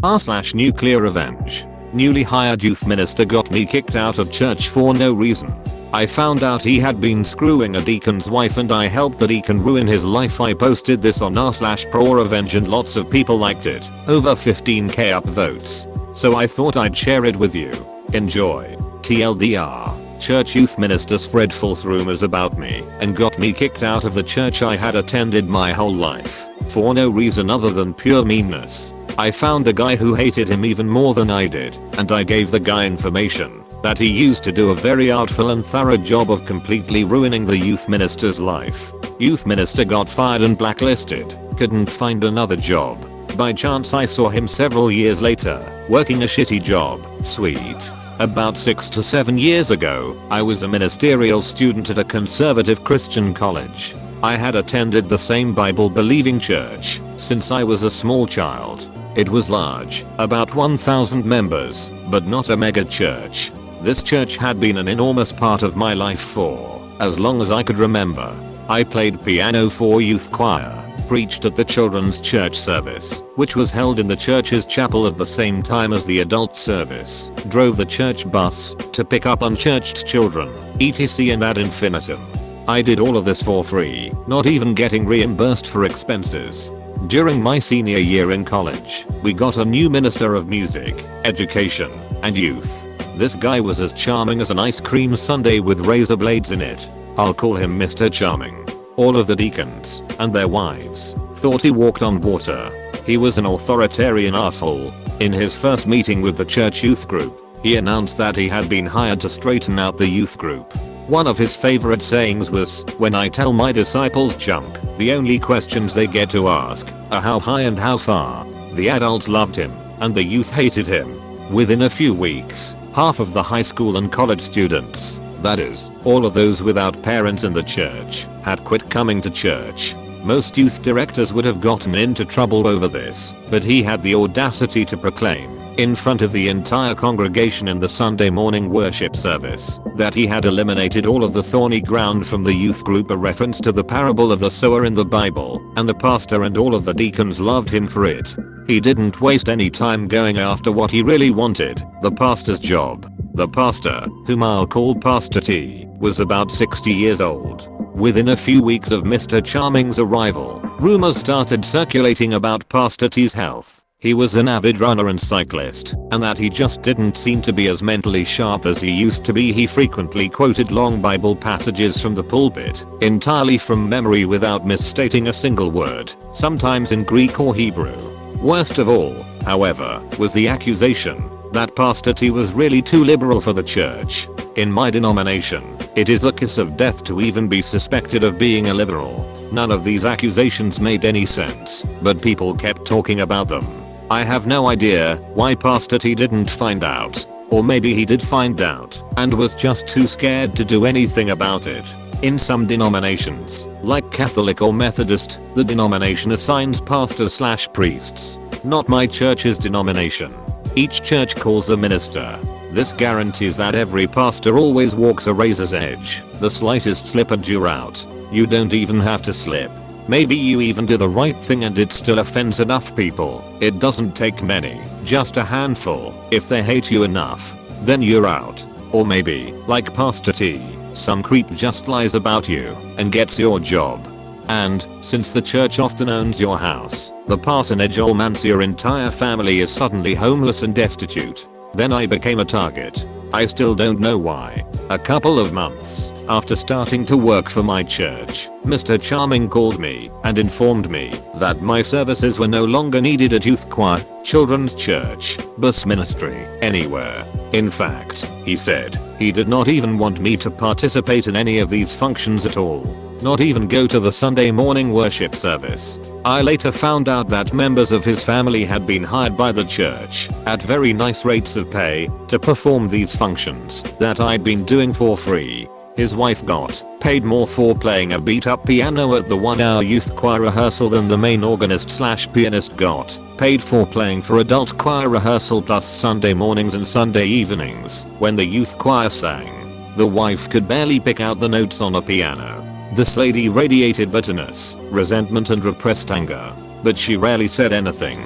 r/NuclearRevenge. Newly hired youth minister got me kicked out of church for no reason. I found out he had been screwing a deacon's wife and I helped the deacon ruin his life. I posted this on r/ProRevenge and lots of people liked it. Over 15k upvotes. So I thought I'd share it with you. Enjoy. TLDR. Church youth minister spread false rumors about me and got me kicked out of the church I had attended my whole life for no reason other than pure meanness. I found a guy who hated him even more than I did, and I gave the guy information that he used to do a very artful and thorough job of completely ruining the youth minister's life. Youth minister got fired and blacklisted, couldn't find another job. By chance I saw him several years later, working a shitty job. Sweet. About 6 to 7 years ago, I was a ministerial student at a conservative Christian college. I had attended the same Bible-believing church since I was a small child. It was large, about 1,000 members, but not a mega church. This church had been an enormous part of my life for as long as I could remember. I played piano for youth choir, preached at the children's church service, which was held in the church's chapel at the same time as the adult service, drove the church bus to pick up unchurched children, etc. and ad infinitum. I did all of this for free, not even getting reimbursed for expenses. During my senior year in college, we got a new minister of music, education, and youth. This guy was as charming as an ice cream sundae with razor blades in it. I'll call him Mr. Charming. All of the deacons and their wives thought he walked on water. He was an authoritarian asshole. In his first meeting with the church youth group, he announced that he had been hired to straighten out the youth group. One of his favorite sayings was, "When I tell my disciples jump, the only questions they get to ask are how high and how far." The adults loved him, and the youth hated him. Within a few weeks, half of the high school and college students, that is, all of those without parents in the church, had quit coming to church. Most youth directors would have gotten into trouble over this, but he had the audacity to proclaim, in front of the entire congregation in the Sunday morning worship service, that he had eliminated all of the thorny ground from the youth group, a reference to the parable of the sower in the Bible, and the pastor and all of the deacons loved him for it. He didn't waste any time going after what he really wanted, the pastor's job. The pastor, whom I'll call Pastor T, was about 60 years old. Within a few weeks of Mr. Charming's arrival, rumors started circulating about Pastor T's health. He was an avid runner and cyclist, and that he just didn't seem to be as mentally sharp as he used to be. He frequently quoted long Bible passages from the pulpit, entirely from memory without misstating a single word, sometimes in Greek or Hebrew. Worst of all, however, was the accusation that Pastor T was really too liberal for the church. In my denomination, it is a kiss of death to even be suspected of being a liberal. None of these accusations made any sense, but people kept talking about them. I have no idea why Pastor T didn't find out. Or maybe he did find out and was just too scared to do anything about it. In some denominations, like Catholic or Methodist, the denomination assigns pastors/priests. Not my church's denomination. Each church calls a minister. This guarantees that every pastor always walks a razor's edge. The slightest slip and you're out. You don't even have to slip. Maybe you even do the right thing and it still offends enough people. It doesn't take many, just a handful. If they hate you enough, then you're out. Or maybe, like Pastor T, some creep just lies about you and gets your job. And, since the church often owns your house, the parsonage or manse, your entire family is suddenly homeless and destitute. Then I became a target. I still don't know why. A couple of months after starting to work for my church, Mr. Charming called me and informed me that my services were no longer needed at youth choir, children's church, bus ministry, anywhere. In fact, he said, he did not even want me to participate in any of these functions at all. Not even go to the Sunday morning worship service. I later found out that members of his family had been hired by the church at very nice rates of pay to perform these functions that I'd been doing for free. His wife got paid more for playing a beat up piano at the 1-hour youth choir rehearsal than the main organist/pianist got paid for playing for adult choir rehearsal plus Sunday mornings and Sunday evenings when the youth choir sang. The wife could barely pick out the notes on a piano. This lady radiated bitterness, resentment and repressed anger, but she rarely said anything.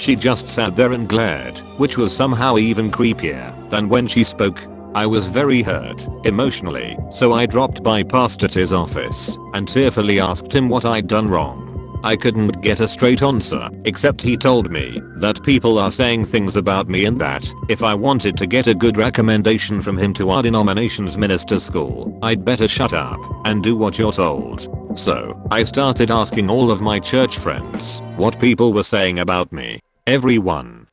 She just sat there and glared, which was somehow even creepier than when she spoke. I was very hurt emotionally, so I dropped by Pastor T's office and tearfully asked him what I'd done wrong. I couldn't get a straight answer, except he told me that people are saying things about me and that if I wanted to get a good recommendation from him to our denomination's minister school, I'd better shut up and do what you're told. So I started asking all of my church friends what people were saying about me. Everyone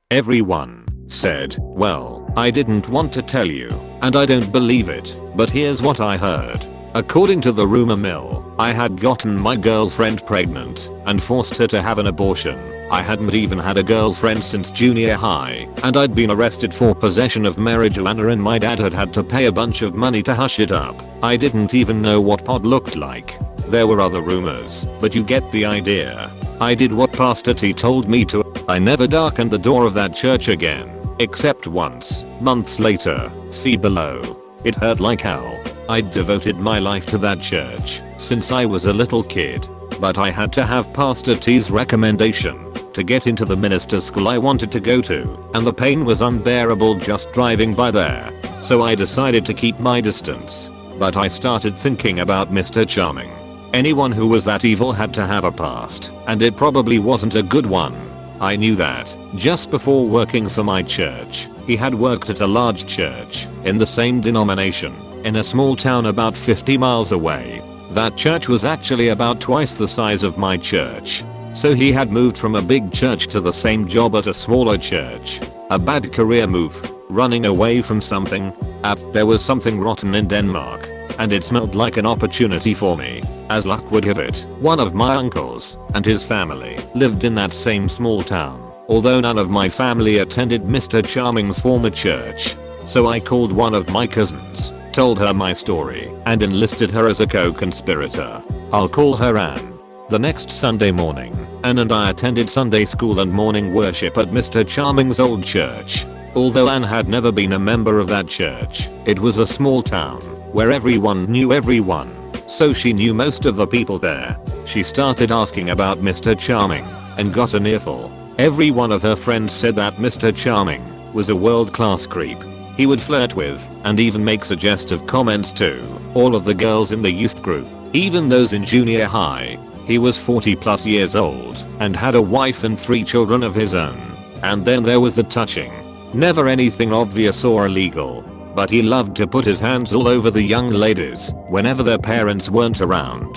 said, well, I didn't want to tell you, and I don't believe it, but here's what I heard. According to the rumor mill, I had gotten my girlfriend pregnant and forced her to have an abortion. I hadn't even had a girlfriend since junior high, and I'd been arrested for possession of marijuana and my dad had to pay a bunch of money to hush it up. I didn't even know what pot looked like. There were other rumors, but you get the idea. I did what Pastor T told me to. I never darkened the door of that church again, except once, months later. See below. It hurt like hell. I'd devoted my life to that church since I was a little kid, but I had to have Pastor T's recommendation to get into the minister's school I wanted to go to, and the pain was unbearable just driving by there. So I decided to keep my distance. But I started thinking about Mr. Charming. Anyone who was that evil had to have a past, and it probably wasn't a good one. I knew that just before working for my church. He had worked at a large church in the same denomination in a small town about 50 miles away. That church was actually about twice the size of my church. So he had moved from a big church to the same job at a smaller church. A bad career move. Running away from something. There was something rotten in Denmark, and it smelled like an opportunity for me. As luck would have it, one of my uncles and his family lived in that same small town. Although none of my family attended Mr. Charming's former church. So I called one of my cousins, told her my story, and enlisted her as a co-conspirator. I'll call her Anne. The next Sunday morning, Anne and I attended Sunday school and morning worship at Mr. Charming's old church. Although Anne had never been a member of that church, it was a small town where everyone knew everyone. So she knew most of the people there. She started asking about Mr. Charming and got an earful. Every one of her friends said that Mr. Charming was a world-class creep. He would flirt with and even make suggestive comments to all of the girls in the youth group, even those in junior high. He was 40+ years old and had a wife and 3 children of his own. And then there was the touching. Never anything obvious or illegal, but he loved to put his hands all over the young ladies whenever their parents weren't around.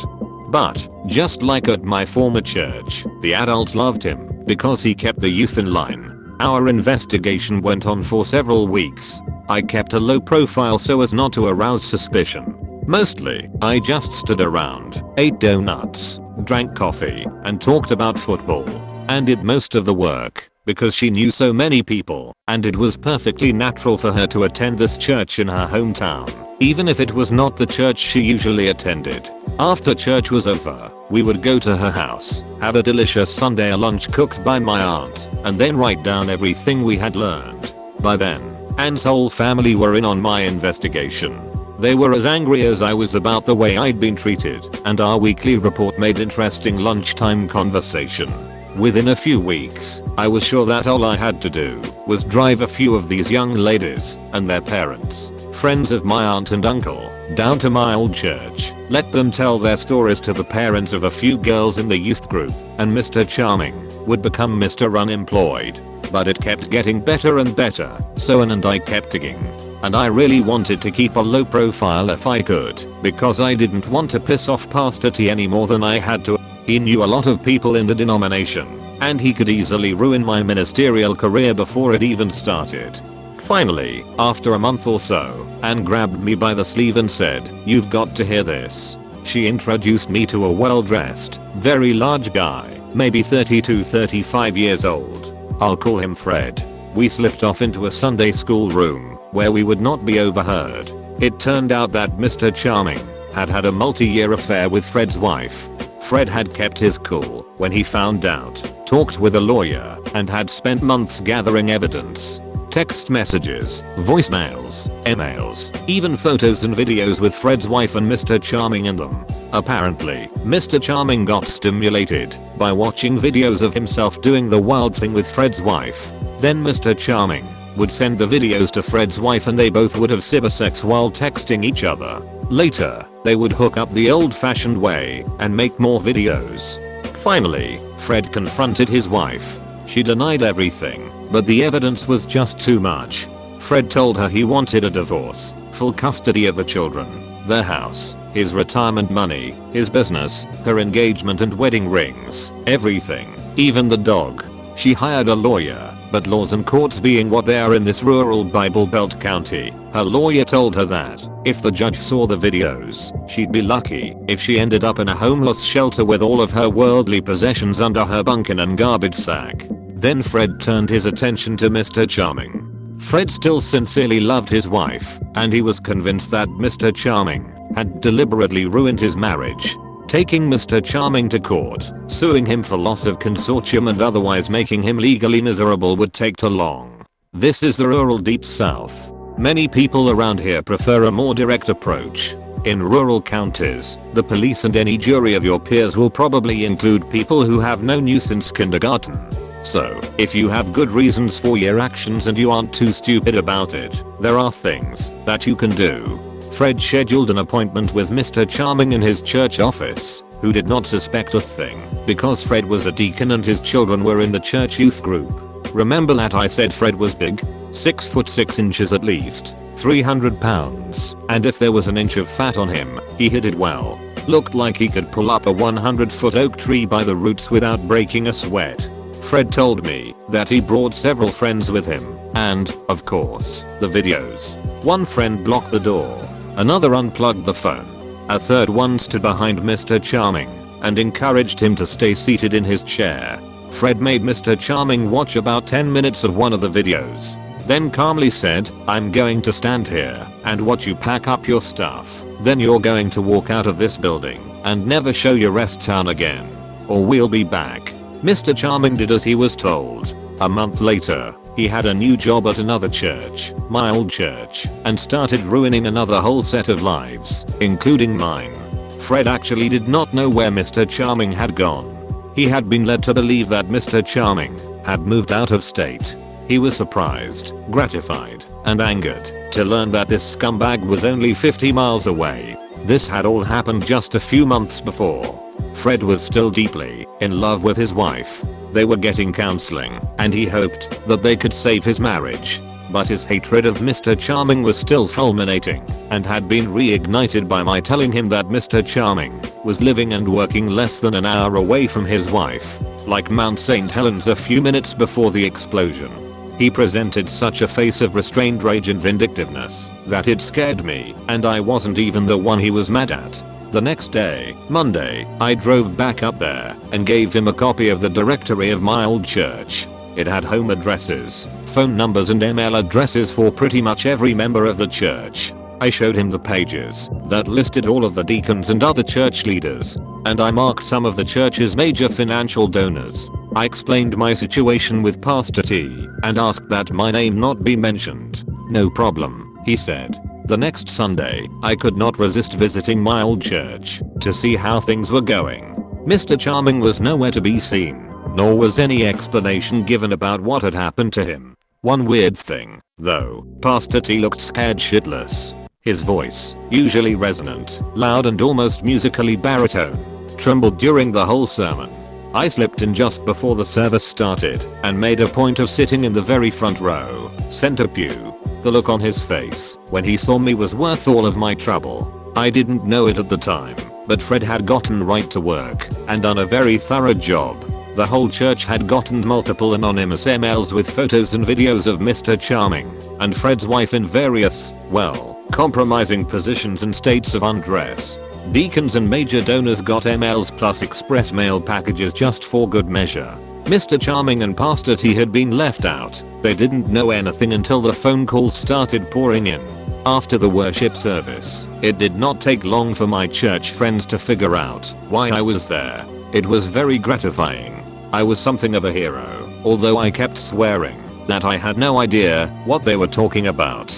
But, just like at my former church, the adults loved him because he kept the youth in line. Our investigation went on for several weeks. I kept a low profile so as not to arouse suspicion. Mostly, I just stood around, ate donuts, drank coffee, and talked about football. And did most of the work, because she knew so many people, and it was perfectly natural for her to attend this church in her hometown, even if it was not the church she usually attended. After church was over, we would go to her house, have a delicious Sunday lunch cooked by my aunt, and then write down everything we had learned. By then, Anne's whole family were in on my investigation. They were as angry as I was about the way I'd been treated, and our weekly report made interesting lunchtime conversation. Within a few weeks, I was sure that all I had to do was drive a few of these young ladies and their parents, friends of my aunt and uncle, down to my old church, let them tell their stories to the parents of a few girls in the youth group, and Mr. Charming would become Mr. Unemployed. But it kept getting better and better, so Anne and I kept digging. And I really wanted to keep a low profile if I could, because I didn't want to piss off Pastor T any more than I had to. He knew a lot of people in the denomination, and he could easily ruin my ministerial career before it even started. Finally, after a month or so, Anne grabbed me by the sleeve and said, "You've got to hear this." She introduced me to a well-dressed, very large guy, maybe 32-35 years old. I'll call him Fred. We slipped off into a Sunday school room, where we would not be overheard. It turned out that Mr. Charming had had a multi-year affair with Fred's wife. Fred had kept his cool when he found out, talked with a lawyer, and had spent months gathering evidence. text messages, voicemails, emails, even photos and videos with Fred's wife and Mr. Charming in them. Apparently, Mr. Charming got stimulated by watching videos of himself doing the wild thing with Fred's wife. Then Mr. Charming would send the videos to Fred's wife and they both would have cybersex while texting each other. Later, they would hook up the old-fashioned way and make more videos. Finally, Fred confronted his wife. She denied everything, but the evidence was just too much. Fred told her he wanted a divorce, full custody of the children, their house, his retirement money, his business, her engagement and wedding rings, everything, even the dog. She hired a lawyer, but laws and courts being what they are in this rural Bible Belt county, her lawyer told her that if the judge saw the videos, she'd be lucky if she ended up in a homeless shelter with all of her worldly possessions under her bunkin and garbage sack. Then Fred turned his attention to Mr. Charming. Fred still sincerely loved his wife, and he was convinced that Mr. Charming had deliberately ruined his marriage. Taking Mr. Charming to court, suing him for loss of consortium and otherwise making him legally miserable would take too long. This is the rural deep south. Many people around here prefer a more direct approach. In rural counties, the police and any jury of your peers will probably include people who have known you since kindergarten. So, if you have good reasons for your actions and you aren't too stupid about it, there are things that you can do. Fred scheduled an appointment with Mr. Charming in his church office, who did not suspect a thing, because Fred was a deacon and his children were in the church youth group. Remember that I said Fred was big? 6 foot 6 inches at least, 300 pounds, and if there was an inch of fat on him, he hid it well. Looked like he could pull up a 100-foot oak tree by the roots without breaking a sweat. Fred told me that he brought several friends with him, and, of course, the videos. One friend blocked the door. Another unplugged the phone. A third one stood behind Mr. Charming and encouraged him to stay seated in his chair. Fred made Mr. Charming watch about 10 minutes of one of the videos. Then calmly said, "I'm going to stand here and watch you pack up your stuff. Then you're going to walk out of this building and never show your rest town again. Or we'll be back." Mr. Charming did as he was told. A month later, he had a new job at another church, my old church, and started ruining another whole set of lives, including mine. Fred actually did not know where Mr. Charming had gone. He had been led to believe that Mr. Charming had moved out of state. He was surprised, gratified, and angered to learn that this scumbag was only 50 miles away. This had all happened just a few months before. Fred was still deeply in love with his wife. They were getting counseling, and he hoped that they could save his marriage. But his hatred of Mr. Charming was still fulminating, and had been reignited by my telling him that Mr. Charming was living and working less than an hour away from his wife, like Mount St. Helens a few minutes before the explosion. He presented such a face of restrained rage and vindictiveness that it scared me, and I wasn't even the one he was mad at. The next day, Monday, I drove back up there and gave him a copy of the directory of my old church. It had home addresses, phone numbers and email addresses for pretty much every member of the church. I showed him the pages that listed all of the deacons and other church leaders, and I marked some of the church's major financial donors. I explained my situation with Pastor T and asked that my name not be mentioned. "No problem," he said. The next Sunday, I could not resist visiting my old church to see how things were going. Mr. Charming was nowhere to be seen, nor was any explanation given about what had happened to him. One weird thing, though, Pastor T looked scared shitless. His voice, usually resonant, loud and almost musically baritone, trembled during the whole sermon. I slipped in just before the service started and made a point of sitting in the very front row, center pew. The look on his face when he saw me was worth all of my trouble. I didn't know it at the time, but Fred had gotten right to work and done a very thorough job. The whole church had gotten multiple anonymous emails with photos and videos of Mr. Charming and Fred's wife in various, well, compromising positions and states of undress. Deacons and major donors got emails plus express mail packages just for good measure. Mr. Charming and Pastor T had been left out. They didn't know anything until the phone calls started pouring in. After the worship service, it did not take long for my church friends to figure out why I was there. It was very gratifying. I was something of a hero, although I kept swearing. that I had no idea what they were talking about.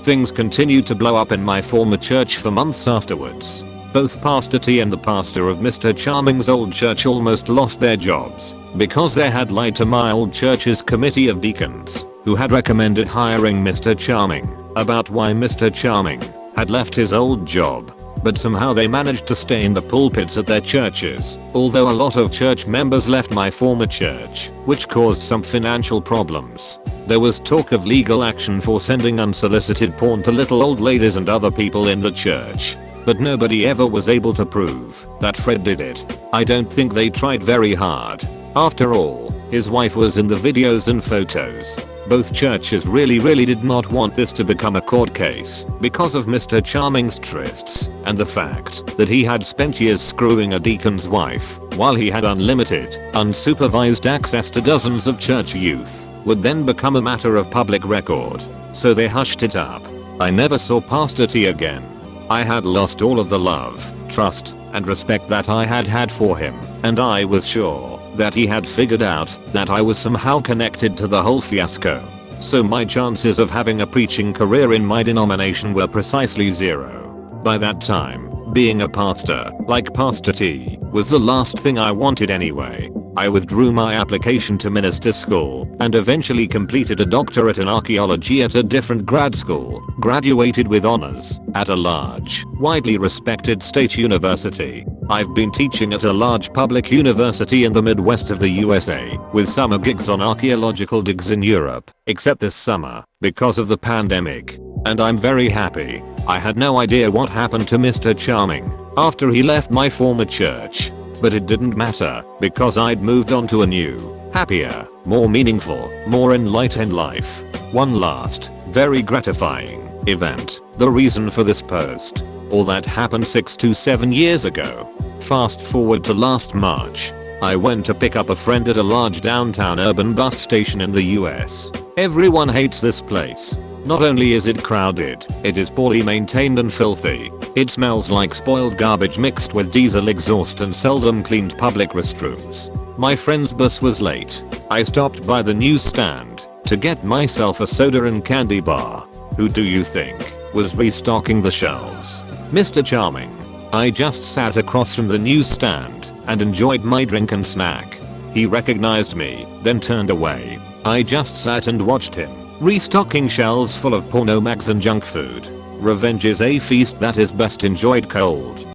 Things continued to blow up in my former church for months afterwards. Both Pastor T and the pastor of Mr. Charming's old church almost lost their jobs because they had lied to my old church's committee of deacons, who had recommended hiring Mr. Charming, about why Mr. Charming had left his old job. But somehow they managed to stay in the pulpits at their churches, although a lot of church members left my former church, which caused some financial problems. There was talk of legal action for sending unsolicited porn to little old ladies and other people in the church, but nobody ever was able to prove that Fred did it. I don't think they tried very hard. After all, his wife was in the videos and photos. Both churches really did not want this to become a court case because of Mr. Charming's trysts and the fact that he had spent years screwing a deacon's wife while he had unlimited, unsupervised access to dozens of church youth would then become a matter of public record. So they hushed it up. I never saw Pastor T again. I had lost all of the love, trust, and respect that I had had for him, and I was sure that he had figured out that I was somehow connected to the whole fiasco. So my chances of having a preaching career in my denomination were precisely zero. By that time, being a pastor, like Pastor T, was the last thing I wanted anyway. I withdrew my application to minister school and eventually completed a doctorate in archaeology at a different grad school, graduated with honors at a large, widely respected state university. I've been teaching at a large public university in the Midwest of the USA, with summer gigs on archaeological digs in Europe, except this summer, because of the pandemic. And I'm very happy. I had no idea what happened to Mr. Charming after he left my former church. But it didn't matter, because I'd moved on to a new, happier, more meaningful, more enlightened life. One last, very gratifying event, the reason for this post. All that happened 6 to 7 years ago. Fast forward to last March. I went to pick up a friend at a large downtown urban bus station in the US. Everyone hates this place. Not only is it crowded, it is poorly maintained and filthy. It smells like spoiled garbage mixed with diesel exhaust and seldom cleaned public restrooms. My friend's bus was late. I stopped by the newsstand to get myself a soda and candy bar. Who do you think was restocking the shelves? Mr. Charming. I just sat across from the newsstand and enjoyed my drink and snack. He recognized me, then turned away. I just sat and watched him, restocking shelves full of porno mags and junk food. Revenge is a feast that is best enjoyed cold.